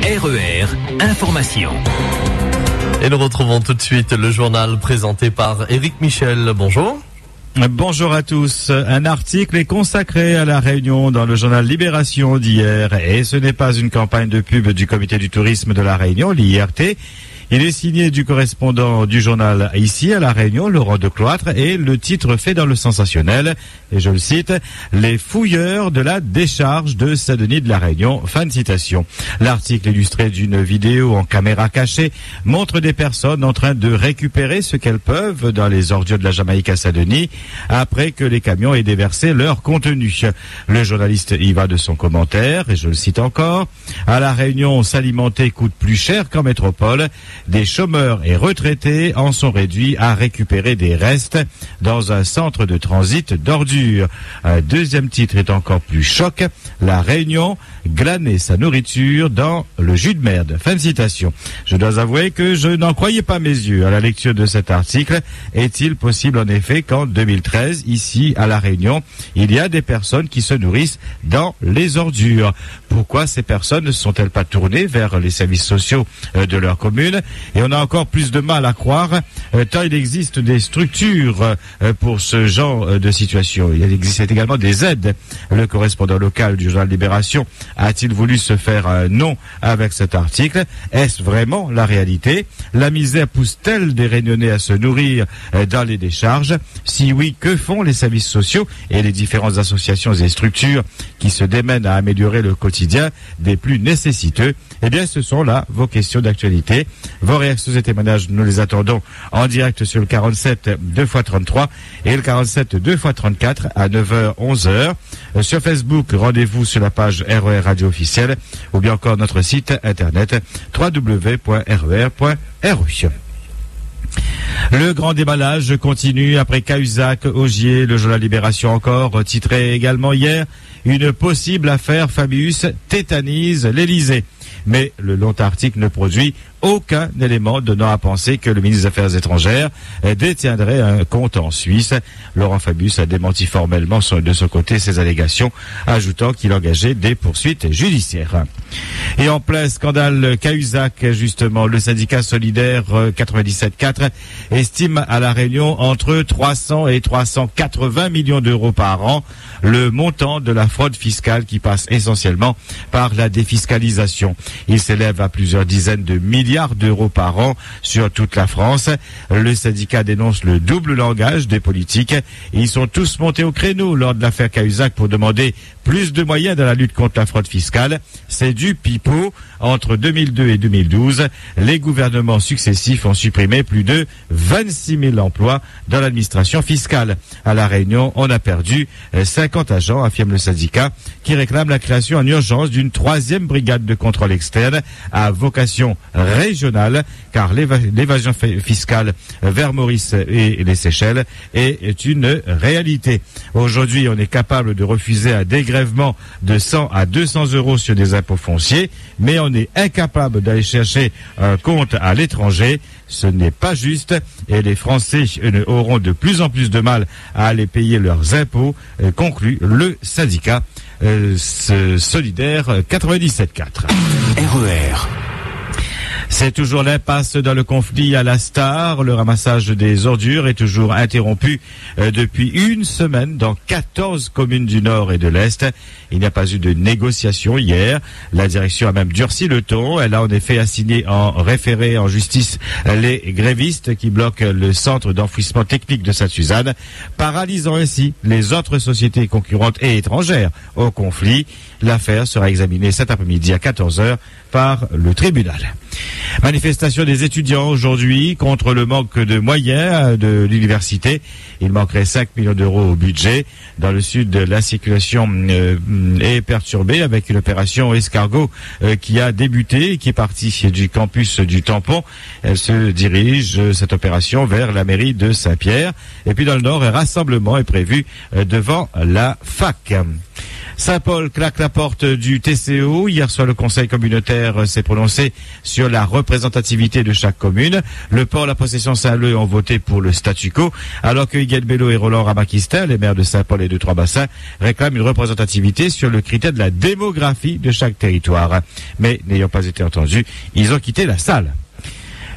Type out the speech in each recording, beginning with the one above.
RER Information. Et nous retrouvons tout de suite le journal présenté par Éric Michel. Bonjour. Bonjour à tous. Un article est consacré à la Réunion dans le journal Libération d'hier. Et ce n'est pas une campagne de pub du comité du tourisme de la Réunion, l'IRT. Il est signé du correspondant du journal ici à La Réunion, Laurent Decloître, et le titre fait dans le sensationnel, et je le cite, « Les fouilleurs de la décharge de Saint-Denis de La Réunion ». Fin de citation. L'article illustré d'une vidéo en caméra cachée montre des personnes en train de récupérer ce qu'elles peuvent dans les ordures de la Jamaïque à Saint-Denis après que les camions aient déversé leur contenu. Le journaliste y va de son commentaire, et je le cite encore, « À La Réunion, s'alimenter coûte plus cher qu'en métropole. Des chômeurs et retraités en sont réduits à récupérer des restes dans un centre de transit d'ordures. » Un deuxième titre est encore plus choc. La Réunion glaner sa nourriture dans le jus de merde. Fin de citation. Je dois avouer que je n'en croyais pas mes yeux à la lecture de cet article. Est-il possible en effet qu'en 2013, ici à La Réunion, il y a des personnes qui se nourrissent dans les ordures? Pourquoi ces personnes ne sont-elles pas tournées vers les services sociaux de leur commune? Et on a encore plus de mal à croire, tant il existe des structures pour ce genre de situation. Il existe également des aides. Le correspondant local du journal Libération a-t-il voulu se faire un nom avec cet article? Est-ce vraiment la réalité? La misère pousse-t-elle des Réunionnais à se nourrir dans les décharges? Si oui, que font les services sociaux et les différentes associations et structures qui se démènent à améliorer le quotidien des plus nécessiteux? Eh bien, ce sont là vos questions d'actualité. Vos réactions et témoignages, nous les attendons en direct sur le 47 2x33 et le 47 2x34 à 9h, 11h. Sur Facebook, rendez-vous sur la page RER Radio officielle ou bien encore notre site internet www.rer.ru. Le grand déballage continue après Cahuzac, Augier, le journal Libération encore, titré également hier, une possible affaire Fabius tétanise l'Élysée. Mais le long article ne produit aucun élément donnant à penser que le ministre des Affaires étrangères détiendrait un compte en Suisse. Laurent Fabius a démenti formellement de son côté ces allégations, ajoutant qu'il engageait des poursuites judiciaires. Et en plein scandale Cahuzac, justement, le syndicat solidaire 97.4 estime à La Réunion entre 300 et 380 millions d'euros par an le montant de la fraude fiscale qui passe essentiellement par la défiscalisation. Il s'élève à plusieurs dizaines de milliards d'euros par an sur toute la France. Le syndicat dénonce le double langage des politiques. Ils sont tous montés au créneau lors de l'affaire Cahuzac pour demander plus de moyens dans la lutte contre la fraude fiscale. C'est du pipeau. Entre 2002 et 2012, les gouvernements successifs ont supprimé plus de 26 000 emplois dans l'administration fiscale. À La Réunion, on a perdu 50 agents, affirme le syndicat, qui réclame la création en urgence d'une 3e brigade de contrôle externe à vocation régionale, car l'évasion fiscale vers Maurice et les Seychelles est une réalité. Aujourd'hui, on est capable de refuser un dégrèvement de 100 à 200 euros sur des impôts fonciers, mais on est incapable d'aller chercher un compte à l'étranger. Ce n'est pas juste et les Français auront de plus en plus de mal à aller payer leurs impôts, conclut le syndicat solidaire 97.4. RER. C'est toujours l'impasse dans le conflit à la Star. Le ramassage des ordures est toujours interrompu depuis une semaine dans 14 communes du Nord et de l'Est. Il n'y a pas eu de négociation hier. La direction a même durci le ton. Elle a en effet assigné en référé en justice les grévistes qui bloquent le centre d'enfouissement technique de Sainte-Suzanne, paralysant ainsi les autres sociétés concurrentes et étrangères au conflit. L'affaire sera examinée cet après-midi à 14h par le tribunal. Manifestation des étudiants aujourd'hui contre le manque de moyens de l'université. Il manquerait 5 millions d'euros au budget. Dans le sud, la circulation est perturbée avec une opération escargot qui a débuté et qui est partie du campus du Tampon. Elle se dirige, cette opération, vers la mairie de Saint-Pierre. Et puis dans le nord, un rassemblement est prévu devant la fac. Saint-Paul claque la porte du TCO. Hier soir, le conseil communautaire s'est prononcé sur sur la représentativité de chaque commune. Le port, la possession Saint-Leu ont voté pour le statu quo, alors que Huguette Bello et Roland Ramakistin, les maires de Saint-Paul et de Trois-Bassins, réclament une représentativité sur le critère de la démographie de chaque territoire. Mais n'ayant pas été entendus, ils ont quitté la salle.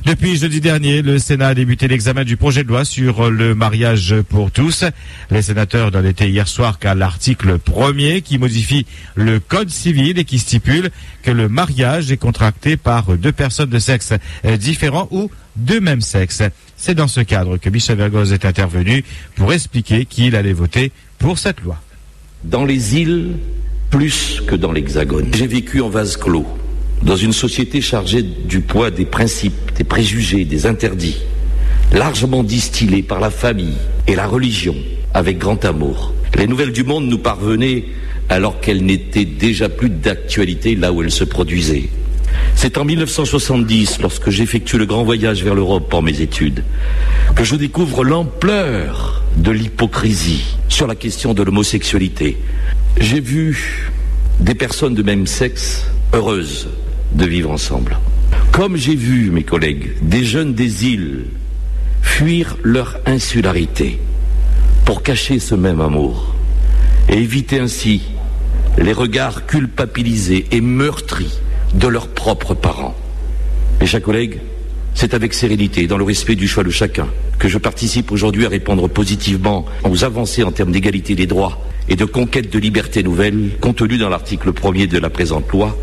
Depuis jeudi dernier, le Sénat a débuté l'examen du projet de loi sur le mariage pour tous. Les sénateurs n'en étaient hier soir qu'à l'article 1er qui modifie le code civil et qui stipule que le mariage est contracté par deux personnes de sexe différent ou de même sexe. C'est dans ce cadre que Michel Vergoz est intervenu pour expliquer qu'il allait voter pour cette loi. Dans les îles, plus que dans l'Hexagone, j'ai vécu en vase clos. Dans une société chargée du poids des principes, des préjugés, des interdits, largement distillés par la famille et la religion, avec grand amour. Les nouvelles du monde nous parvenaient alors qu'elles n'étaient déjà plus d'actualité là où elles se produisaient. C'est en 1970, lorsque j'effectue le grand voyage vers l'Europe pour mes études, que je découvre l'ampleur de l'hypocrisie sur la question de l'homosexualité. J'ai vu des personnes de même sexe heureuses de vivre ensemble. Comme j'ai vu, mes collègues, des jeunes des îles fuir leur insularité pour cacher ce même amour et éviter ainsi les regards culpabilisés et meurtris de leurs propres parents. Mes chers collègues, c'est avec sérénité, dans le respect du choix de chacun, que je participe aujourd'hui à répondre positivement aux avancées en termes d'égalité des droits et de conquête de liberté nouvelle contenues dans l'article 1er de la présente loi.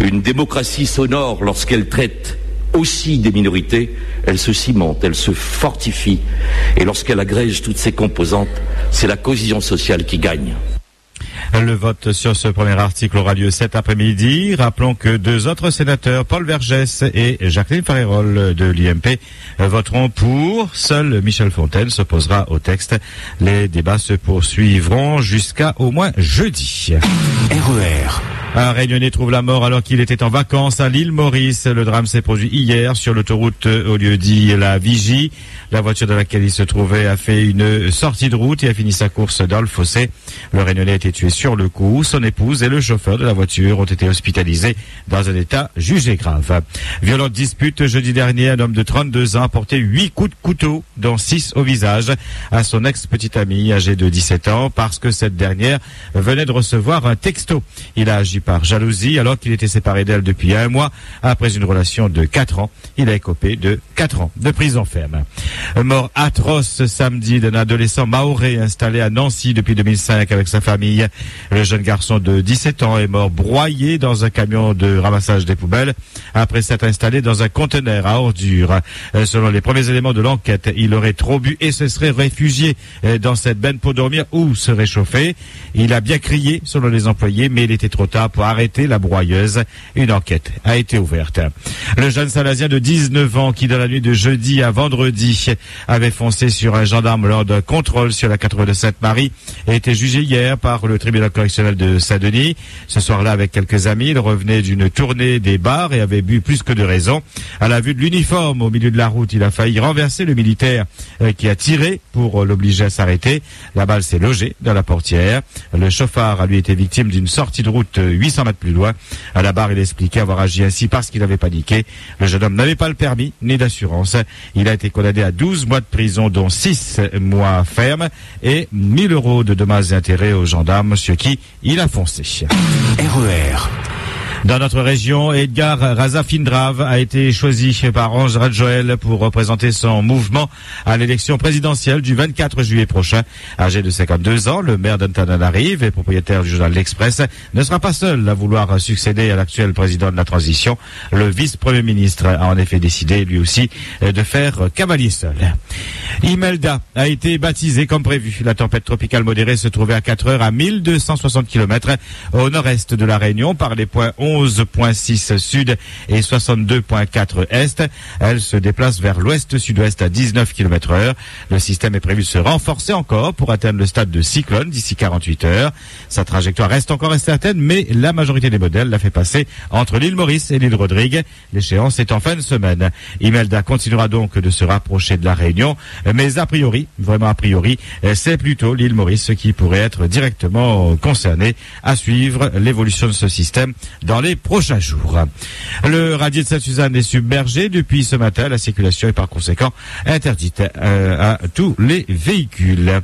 Une démocratie sonore, lorsqu'elle traite aussi des minorités, elle se cimente, elle se fortifie. Et lorsqu'elle agrège toutes ses composantes, c'est la cohésion sociale qui gagne. Le vote sur ce premier article aura lieu cet après-midi. Rappelons que deux autres sénateurs, Paul Vergès et Jacqueline Farérol de l'UMP, voteront pour. Seul Michel Fontaine s'opposera au texte. Les débats se poursuivront jusqu'à au moins jeudi. RER. Un Réunionnais trouve la mort alors qu'il était en vacances à l'île Maurice. Le drame s'est produit hier sur l'autoroute au lieu dit la Vigie. La voiture dans laquelle il se trouvait a fait une sortie de route et a fini sa course dans le fossé. Le Réunionnais a été tué sur le coup. Son épouse et le chauffeur de la voiture ont été hospitalisés dans un état jugé grave. Violente dispute jeudi dernier. Un homme de 32 ans a porté 8 coups de couteau, dont 6 au visage, à son ex-petite amie âgée de 17 ans parce que cette dernière venait de recevoir un texto. Il a agi par jalousie alors qu'il était séparé d'elle depuis 1 mois. Après une relation de 4 ans, il a écopé de 4 ans de prison ferme. Mort atroce samedi d'un adolescent mahorais installé à Nancy depuis 2005 avec sa famille. Le jeune garçon de 17 ans est mort broyé dans un camion de ramassage des poubelles après s'être installé dans un conteneur à ordures. Selon les premiers éléments de l'enquête, il aurait trop bu et se serait réfugié dans cette benne pour dormir ou se réchauffer. Il a bien crié selon les employés, mais il était trop tard pour arrêter la broyeuse. Une enquête a été ouverte. Le jeune Salasien de 19 ans qui, dans la nuit de jeudi à vendredi, avait foncé sur un gendarme lors d'un contrôle sur la 4 rue de Sainte-Marie a été jugé hier par le tribunal correctionnel de Saint-Denis. Ce soir-là, avec quelques amis, il revenait d'une tournée des bars et avait bu plus que de raison. À la vue de l'uniforme au milieu de la route, il a failli renverser le militaire qui a tiré pour l'obliger à s'arrêter. La balle s'est logée dans la portière. Le chauffard a lui été victime d'une sortie de route 800 mètres plus loin. À la barre, il expliquait avoir agi ainsi parce qu'il avait paniqué. Le jeune homme n'avait pas le permis ni d'assurance. Il a été condamné à 12 mois de prison, dont 6 mois ferme et 1 000 € de dommages et intérêts aux gendarmes, sur qui il a foncé. RER. Dans notre région, Edgar Razafindrav a été choisi par Ange Radjoel pour représenter son mouvement à l'élection présidentielle du 24 juillet prochain. Âgé de 52 ans, le maire d'Antananarive et propriétaire du journal L'Express ne sera pas seul à vouloir succéder à l'actuel président de la transition. Le vice-premier ministre a en effet décidé, lui aussi, de faire cavalier seul. Imelda a été baptisée comme prévu. La tempête tropicale modérée se trouvait à 4 heures à 1260 km au nord-est de la Réunion par les points 11.6 sud et 62.4 est. Elle se déplace vers l'ouest-sud-ouest à 19 km/h. Le système est prévu de se renforcer encore pour atteindre le stade de cyclone d'ici 48 heures. Sa trajectoire reste encore incertaine, mais la majorité des modèles l'a fait passer entre l'île Maurice et l'île Rodrigue. L'échéance est en fin de semaine. Imelda continuera donc de se rapprocher de la Réunion, mais a priori, vraiment a priori, c'est plutôt l'île Maurice qui pourrait être directement concernée. À suivre l'évolution de ce système dans dans les prochains jours. Le radier de Sainte-Suzanne est submergé depuis ce matin. La circulation est par conséquent interdite à tous les véhicules.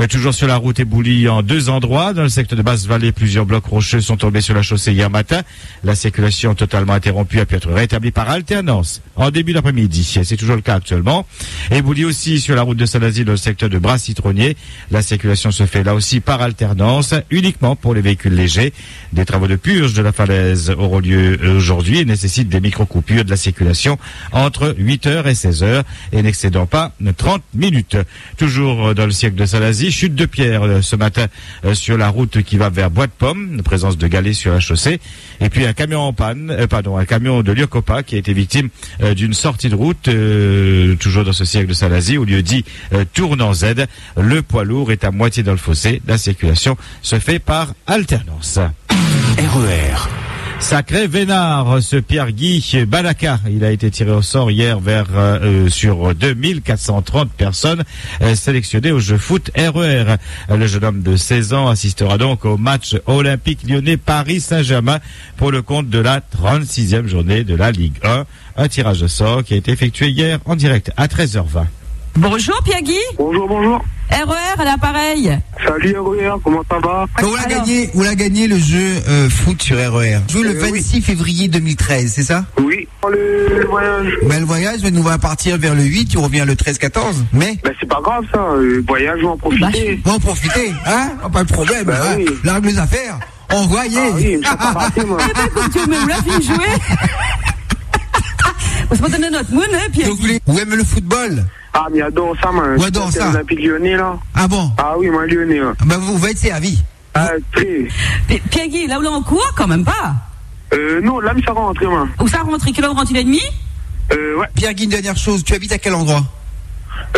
Toujours sur la route éboulie en 2 endroits. Dans le secteur de Basse-Vallée, plusieurs blocs rocheux sont tombés sur la chaussée hier matin. La circulation totalement interrompue a pu être rétablie par alternance en début d'après-midi. C'est toujours le cas actuellement. Éboulie aussi sur la route de Saint-Nazaire dans le secteur de Bras-Citronnier. La circulation se fait là aussi par alternance, uniquement pour les véhicules légers. Des travaux de purge de la falaise auront lieu aujourd'hui et nécessitent des micro-coupures de la circulation entre 8h et 16h et n'excédant pas 30 minutes. Toujours dans le siècle de Saint-Nazaire, chute de pierre ce matin sur la route qui va vers Bois de Pomme, présence de galets sur la chaussée. Et puis un camion en panne, un camion de Liocopa qui a été victime d'une sortie de route, toujours dans ce siècle de Saint-Nazaire, au lieu dit tournant Z. Le poids lourd est à moitié dans le fossé. La circulation se fait par alternance. RER. Sacré Vénard, ce Pierre-Guy Balaka, il a été tiré au sort hier sur 2430 personnes sélectionnées au jeu foot RER. Le jeune homme de 16 ans assistera donc au match olympique lyonnais Paris-Saint-Germain pour le compte de la 36e journée de la Ligue 1. Un tirage au sort qui a été effectué hier en direct à 13h20. Bonjour Pierre-Guy. Bonjour. RER à l'appareil. Salut RER, comment ça va? On a gagné le jeu foot sur RER. Joué le 26 février 2013, c'est ça? Oui. Le voyage. Ben, le voyage, nous va partir vers le 8, tu reviens le 13-14. Mais Ben c'est pas grave ça, voyage, on va en profiter. on va en profiter, hein? Pas de problème, Ben hein? oui. Largue les affaires. Envoyez. Ah oui, je sais pas rater, moi. Eh ben écoute, tu me l'as fait jouer. On se va donner notre moon, hein, Pierre-Guy. Où aime le football? Ah mais adore ça, man. Ouais, adore ça. Olympique lyonnais là. Ah bon? Ah oui, moi lyonnais. Hein. Ben, vous va être servi. Très. Pierre-Guy, là où l'on en court, quand même pas. Non, là, mais ça va rentrer, moi. Où ça rentre? Quelle heure rentre-t-il et demi? Ouais. Pierre-Guy, une dernière chose, tu habites à quel endroit?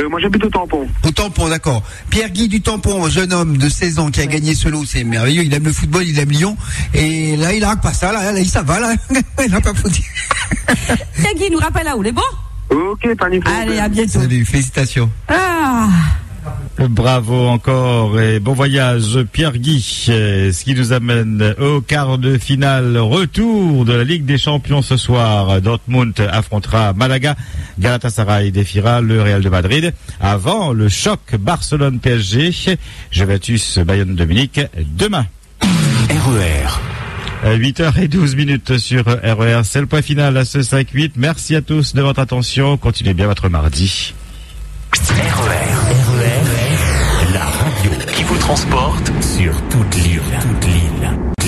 Moi j'habite au Tampon. Au Tampon, d'accord. Pierre-Guy du Tampon, un jeune homme de 16 ans qui a gagné ce lot, c'est merveilleux, il aime le football, il aime Lyon, et là il arrête pas ça, là ça va, là, il n'a pas foutu. Pierre-Guy nous rappelle là où, les bons? Ok, panique. Allez, à bientôt. Salut, félicitations. Ah. Bravo encore et bon voyage Pierre-Guy, ce qui nous amène au quart de finale retour de la Ligue des Champions ce soir. Dortmund affrontera Malaga, Galatasaray défiera le Real de Madrid avant le choc Barcelone-PSG, Juventus Bayern de Munich demain. RER. 8h12 sur RER, c'est le point final à ce 5-8. Merci à tous de votre attention, continuez bien votre mardi. RER, la radio qui vous transporte sur toute l'île.